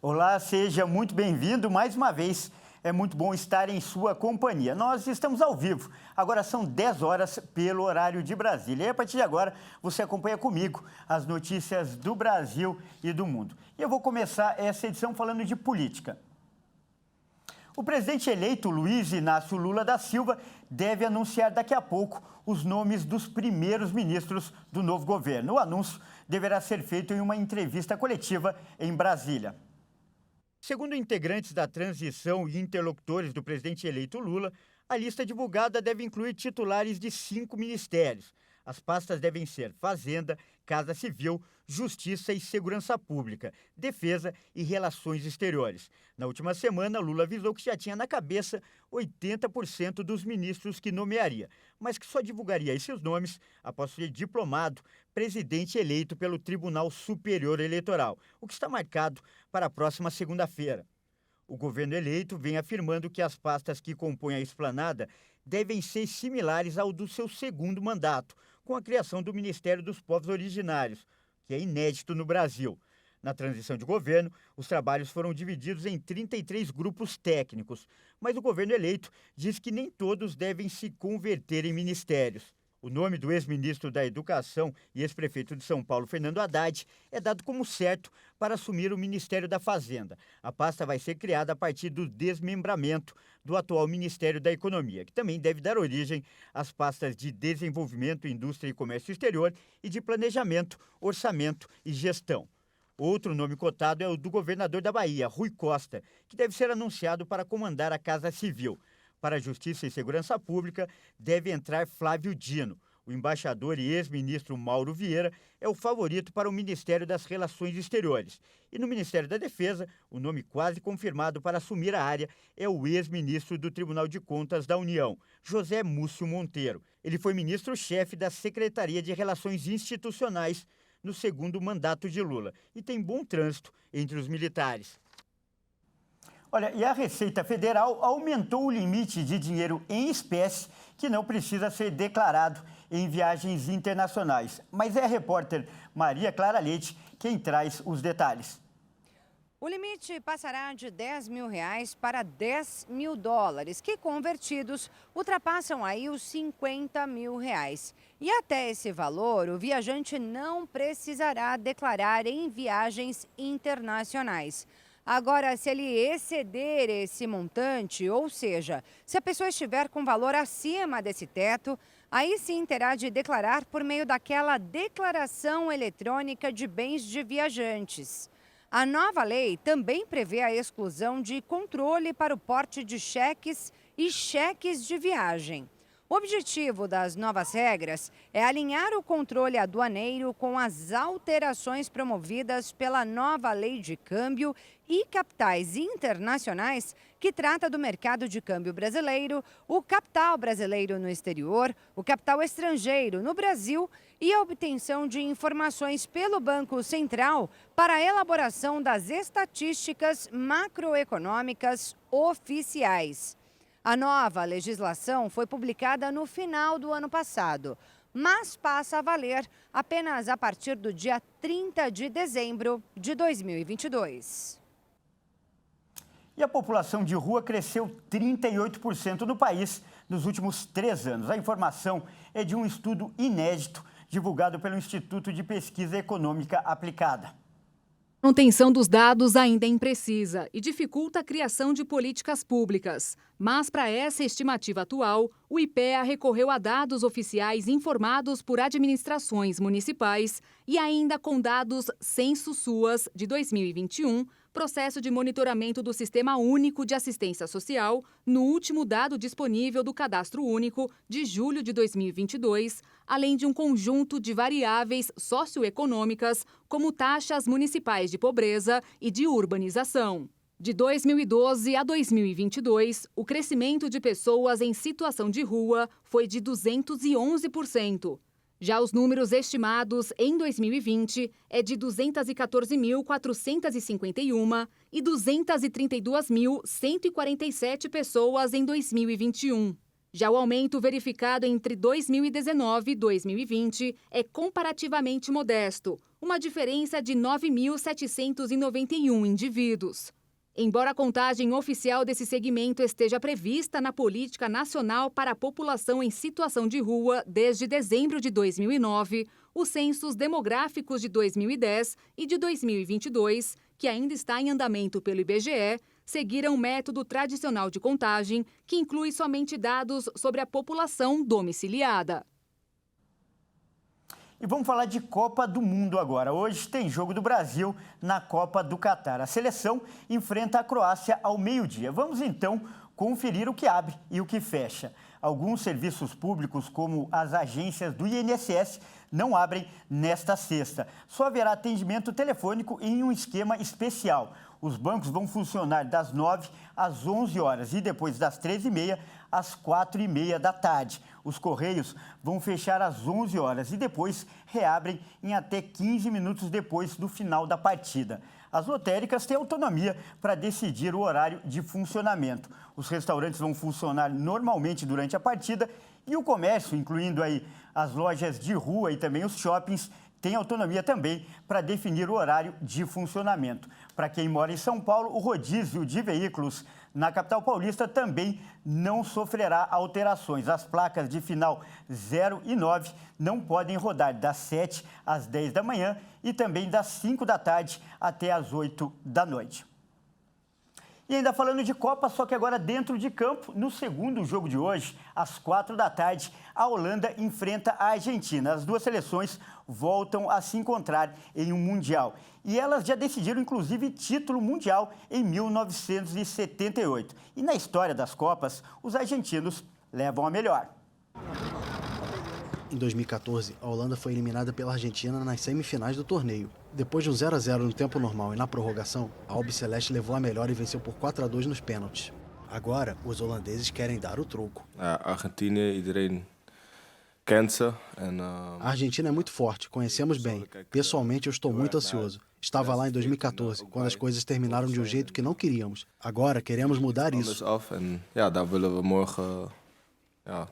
Olá, seja muito bem-vindo mais uma vez. É muito bom estar em sua companhia. Nós estamos ao vivo. Agora são 10 horas pelo horário de Brasília. E a partir de agora você acompanha comigo as notícias do Brasil e do mundo. E eu vou começar essa edição falando de política. O presidente eleito, Luiz Inácio Lula da Silva, deve anunciar daqui a pouco os nomes dos primeiros ministros do novo governo. O anúncio deverá ser feito em uma entrevista coletiva em Brasília. Segundo integrantes da transição e interlocutores do presidente eleito Lula, a lista divulgada deve incluir titulares de 5 ministérios. As pastas devem ser Fazenda, Casa Civil, Justiça e Segurança Pública, Defesa e Relações Exteriores. Na última semana, Lula avisou que já tinha na cabeça 80% dos ministros que nomearia, mas que só divulgaria esses nomes após ser diplomado presidente eleito pelo Tribunal Superior Eleitoral, o que está marcado para a próxima segunda-feira. O governo eleito vem afirmando que as pastas que compõem a esplanada devem ser similares ao do seu segundo mandato, com a criação do Ministério dos Povos Originários, que é inédito no Brasil. Na transição de governo, os trabalhos foram divididos em 33 grupos técnicos, mas o governo eleito diz que nem todos devem se converter em ministérios. O nome do ex-ministro da Educação e ex-prefeito de São Paulo, Fernando Haddad, é dado como certo para assumir o Ministério da Fazenda. A pasta vai ser criada a partir do desmembramento do atual Ministério da Economia, que também deve dar origem às pastas de Desenvolvimento, Indústria e Comércio Exterior e de Planejamento, Orçamento e Gestão. Outro nome cotado é o do governador da Bahia, Rui Costa, que deve ser anunciado para comandar a Casa Civil. Para a Justiça e Segurança Pública, deve entrar Flávio Dino. O embaixador e ex-ministro Mauro Vieira é o favorito para o Ministério das Relações Exteriores. E no Ministério da Defesa, o nome quase confirmado para assumir a área é o ex-ministro do Tribunal de Contas da União, José Múcio Monteiro. Ele foi ministro-chefe da Secretaria de Relações Institucionais no segundo mandato de Lula e tem bom trânsito entre os militares. Olha, e a Receita Federal aumentou o limite de dinheiro em espécie que não precisa ser declarado em viagens internacionais. Mas é a repórter Maria Clara Leite quem traz os detalhes. O limite passará de R$10 mil para US$ 10 mil, que convertidos ultrapassam aí os R$50 mil. E até esse valor, o viajante não precisará declarar em viagens internacionais. Agora, se ele exceder esse montante, ou seja, se a pessoa estiver com valor acima desse teto, aí sim terá de declarar por meio daquela declaração eletrônica de bens de viajantes. A nova lei também prevê a exclusão de controle para o porte de cheques e cheques de viagem. O objetivo das novas regras é alinhar o controle aduaneiro com as alterações promovidas pela nova lei de câmbio e capitais internacionais, que trata do mercado de câmbio brasileiro, o capital brasileiro no exterior, o capital estrangeiro no Brasil e a obtenção de informações pelo Banco Central para a elaboração das estatísticas macroeconômicas oficiais. A nova legislação foi publicada no final do ano passado, mas passa a valer apenas a partir do dia 30 de dezembro de 2022. E a população de rua cresceu 38% no país nos últimos 3 anos. A informação é de um estudo inédito divulgado pelo Instituto de Pesquisa Econômica Aplicada. A manutenção dos dados ainda é imprecisa e dificulta a criação de políticas públicas. Mas, para essa estimativa atual, o IPEA recorreu a dados oficiais informados por administrações municipais e ainda com dados Censo-SUAS de 2021, processo de monitoramento do Sistema Único de Assistência Social, no último dado disponível do Cadastro Único de julho de 2022, além de um conjunto de variáveis socioeconômicas, como taxas municipais de pobreza e de urbanização. De 2012 a 2022, o crescimento de pessoas em situação de rua foi de 211%. Já os números estimados em 2020 é de 214.451 e 232.147 pessoas em 2021. Já o aumento verificado entre 2019 e 2020 é comparativamente modesto, uma diferença de 9.791 indivíduos. Embora a contagem oficial desse segmento esteja prevista na Política Nacional para a População em Situação de Rua desde dezembro de 2009, os censos demográficos de 2010 e de 2022, que ainda está em andamento pelo IBGE, seguiram o método tradicional de contagem, que inclui somente dados sobre a população domiciliada. E vamos falar de Copa do Mundo agora. Hoje tem jogo do Brasil na Copa do Catar. A seleção enfrenta a Croácia ao meio-dia. Vamos então conferir o que abre e o que fecha. Alguns serviços públicos, como as agências do INSS, não abrem nesta sexta. Só haverá atendimento telefônico em um esquema especial. Os bancos vão funcionar das 9 às 11 horas e depois das 13h30 às 4h30 da tarde. Os Correios vão fechar às 11 horas e depois reabrem em até 15 minutos depois do final da partida. As lotéricas têm autonomia para decidir o horário de funcionamento. Os restaurantes vão funcionar normalmente durante a partida e o comércio, incluindo aí as lojas de rua e também os shoppings, tem autonomia também para definir o horário de funcionamento. Para quem mora em São Paulo, o rodízio de veículos na capital paulista também não sofrerá alterações. As placas de final 0 e 9 não podem rodar das 7 às 10 da manhã e também das 5 da tarde até às 8 da noite. E ainda falando de Copa, só que agora dentro de campo, no segundo jogo de hoje, às 4 da tarde, a Holanda enfrenta a Argentina. As duas seleções voltam a se encontrar em um Mundial. E elas já decidiram, inclusive, título mundial em 1978. E na história das Copas, os argentinos levam a melhor. Em 2014, a Holanda foi eliminada pela Argentina nas semifinais do torneio. Depois de um 0-0 no tempo normal e na prorrogação, a Albiceleste levou a melhor e venceu por 4-2 nos pênaltis. Agora, os holandeses querem dar o troco. A Argentina, iedereen kent ze. A Argentina é muito forte, conhecemos bem. Pessoalmente, eu estou muito ansioso. Estava lá em 2014, quando as coisas terminaram de um jeito que não queríamos. Agora, queremos mudar isso. Daar willen we morgen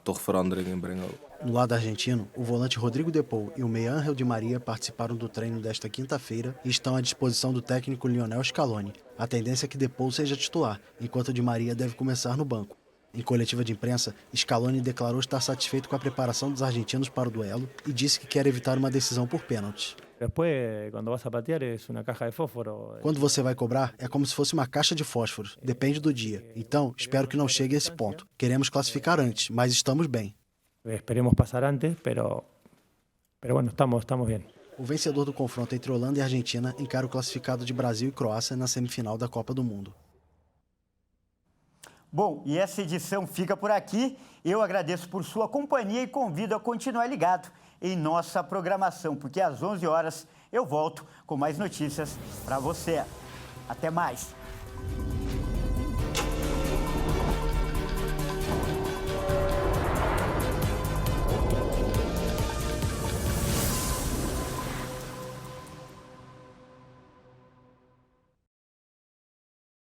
toch verandering in brengen. No lado argentino, o volante Rodrigo De Paul e o meia Ángel Di Maria participaram do treino desta quinta-feira e estão à disposição do técnico Lionel Scaloni. A tendência é que De Paul seja titular, enquanto Di Maria deve começar no banco. Em coletiva de imprensa, Scaloni declarou estar satisfeito com a preparação dos argentinos para o duelo e disse que quer evitar uma decisão por pênaltis. Quando você vai cobrar, é como se fosse uma caixa de fósforos. Depende do dia. Então, espero que não chegue a esse ponto. Queremos classificar antes, mas estamos bem. Esperemos passar antes, pero bueno, estamos bem. O vencedor do confronto entre Holanda e Argentina encara o classificado de Brasil e Croácia na semifinal da Copa do Mundo. Bom, e essa edição fica por aqui. Eu agradeço por sua companhia e convido a continuar ligado em nossa programação, porque às 11 horas eu volto com mais notícias para você. Até mais!